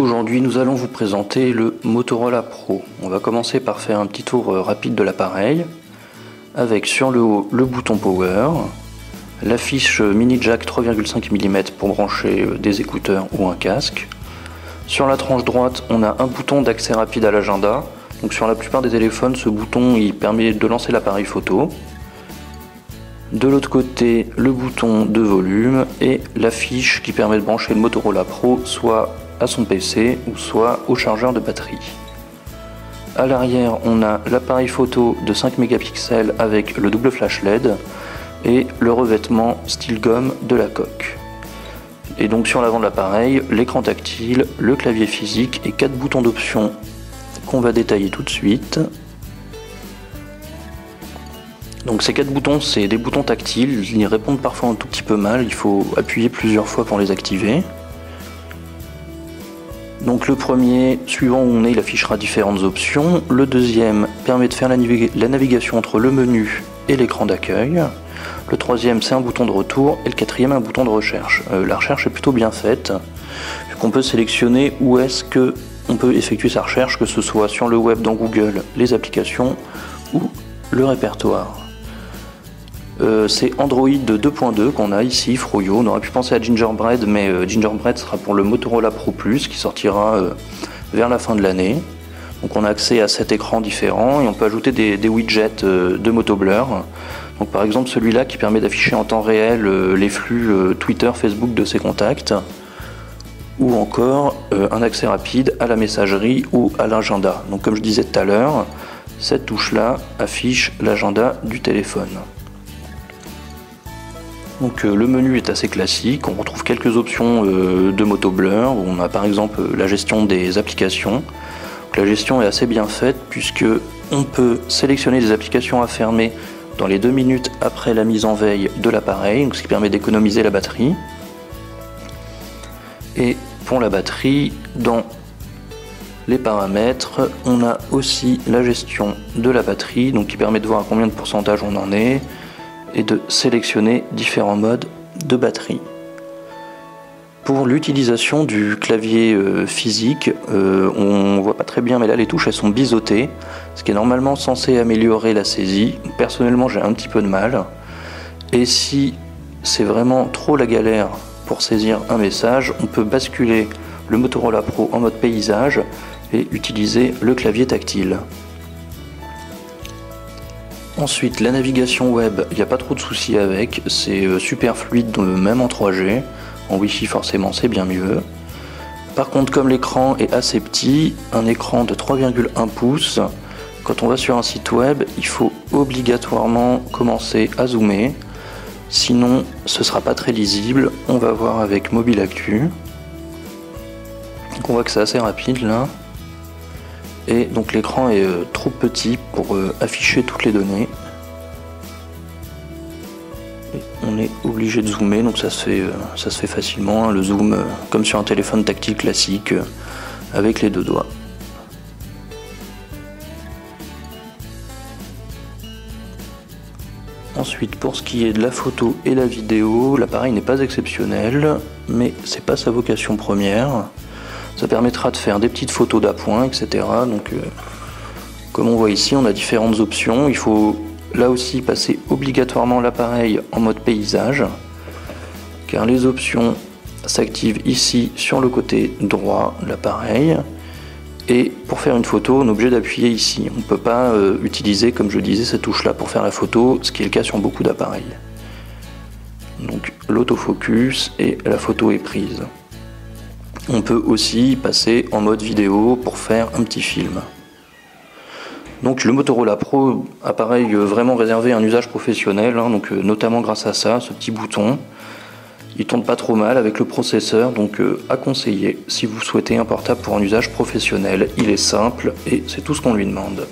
Aujourd'hui, nous allons vous présenter le Motorola Pro. On va commencer par faire un petit tour rapide de l'appareil, avec sur le haut le bouton Power, la fiche mini jack 3,5 mm pour brancher des écouteurs ou un casque. Sur la tranche droite, on a un bouton d'accès rapide à l'agenda. Donc sur la plupart des téléphones, ce bouton il permet de lancer l'appareil photo. De l'autre côté, le bouton de volume et la fiche qui permet de brancher le Motorola Pro soit à son PC ou soit au chargeur de batterie. À l'arrière, on a l'appareil photo de 5 mégapixels avec le double flash LED et le revêtement style gomme de la coque. Et donc sur l'avant de l'appareil, l'écran tactile, le clavier physique et 4 boutons d'options qu'on va détailler tout de suite. Donc ces 4 boutons, c'est des boutons tactiles, ils répondent parfois un tout petit peu mal, il faut appuyer plusieurs fois pour les activer. Donc le premier, suivant où on est, il affichera différentes options. Le deuxième permet de faire la navigation entre le menu et l'écran d'accueil. Le troisième, c'est un bouton de retour. Et le quatrième, un bouton de recherche. La recherche est plutôt bien faite, vu qu'on peut sélectionner où est-ce qu'on peut effectuer sa recherche, que ce soit sur le web, dans Google, les applications ou le répertoire. C'est Android 2.2 qu'on a ici, Froyo. On aurait pu penser à Gingerbread, mais Gingerbread sera pour le Motorola Pro Plus qui sortira vers la fin de l'année. Donc on a accès à 7 écrans différents et on peut ajouter des widgets de Motoblur. Donc par exemple celui-là qui permet d'afficher en temps réel les flux Twitter, Facebook de ses contacts, ou encore un accès rapide à la messagerie ou à l'agenda. Donc comme je disais tout à l'heure, cette touche-là affiche l'agenda du téléphone. Donc le menu est assez classique, on retrouve quelques options de Motoblur, où on a par exemple la gestion des applications. Donc, la gestion est assez bien faite puisque on peut sélectionner des applications à fermer dans les 2 minutes après la mise en veille de l'appareil, ce qui permet d'économiser la batterie. Et pour la batterie, dans les paramètres, on a aussi la gestion de la batterie, donc qui permet de voir à combien de pourcentage on en est, et de sélectionner différents modes de batterie. Pour l'utilisation du clavier physique, on voit pas très bien, mais là les touches elles sont biseautées, ce qui est normalement censé améliorer la saisie. Personnellement j'ai un petit peu de mal, et si c'est vraiment trop la galère pour saisir un message, on peut basculer le Motorola Pro en mode paysage et utiliser le clavier tactile. Ensuite, la navigation web, il n'y a pas trop de soucis avec, c'est super fluide, même en 3G. En Wi-Fi forcément c'est bien mieux. Par contre, comme l'écran est assez petit, un écran de 3,1 pouces, quand on va sur un site web, il faut obligatoirement commencer à zoomer, sinon ce sera pas très lisible. On va voir avec Mobile Actu. Donc on voit que c'est assez rapide là. Et donc l'écran est trop petit pour afficher toutes les données. Et on est obligé de zoomer, donc ça se fait facilement, hein, le zoom comme sur un téléphone tactile classique avec les 2 doigts. Ensuite, pour ce qui est de la photo et la vidéo, l'appareil n'est pas exceptionnel, mais c'est pas sa vocation première. Ça permettra de faire des petites photos d'appoint, etc. Donc, comme on voit ici, on a différentes options. Il faut là aussi passer obligatoirement l'appareil en mode paysage, car les options s'activent ici sur le côté droit de l'appareil. Et pour faire une photo, on est obligé d'appuyer ici. On ne peut pas utiliser, comme je disais, cette touche-là pour faire la photo, ce qui est le cas sur beaucoup d'appareils. Donc l'autofocus et la photo est prise. On peut aussi passer en mode vidéo pour faire un petit film. Donc le Motorola Pro, appareil vraiment réservé à un usage professionnel, hein, donc notamment grâce à ça, ce petit bouton. Il tourne pas trop mal avec le processeur, donc à conseiller si vous souhaitez un portable pour un usage professionnel. Il est simple et c'est tout ce qu'on lui demande.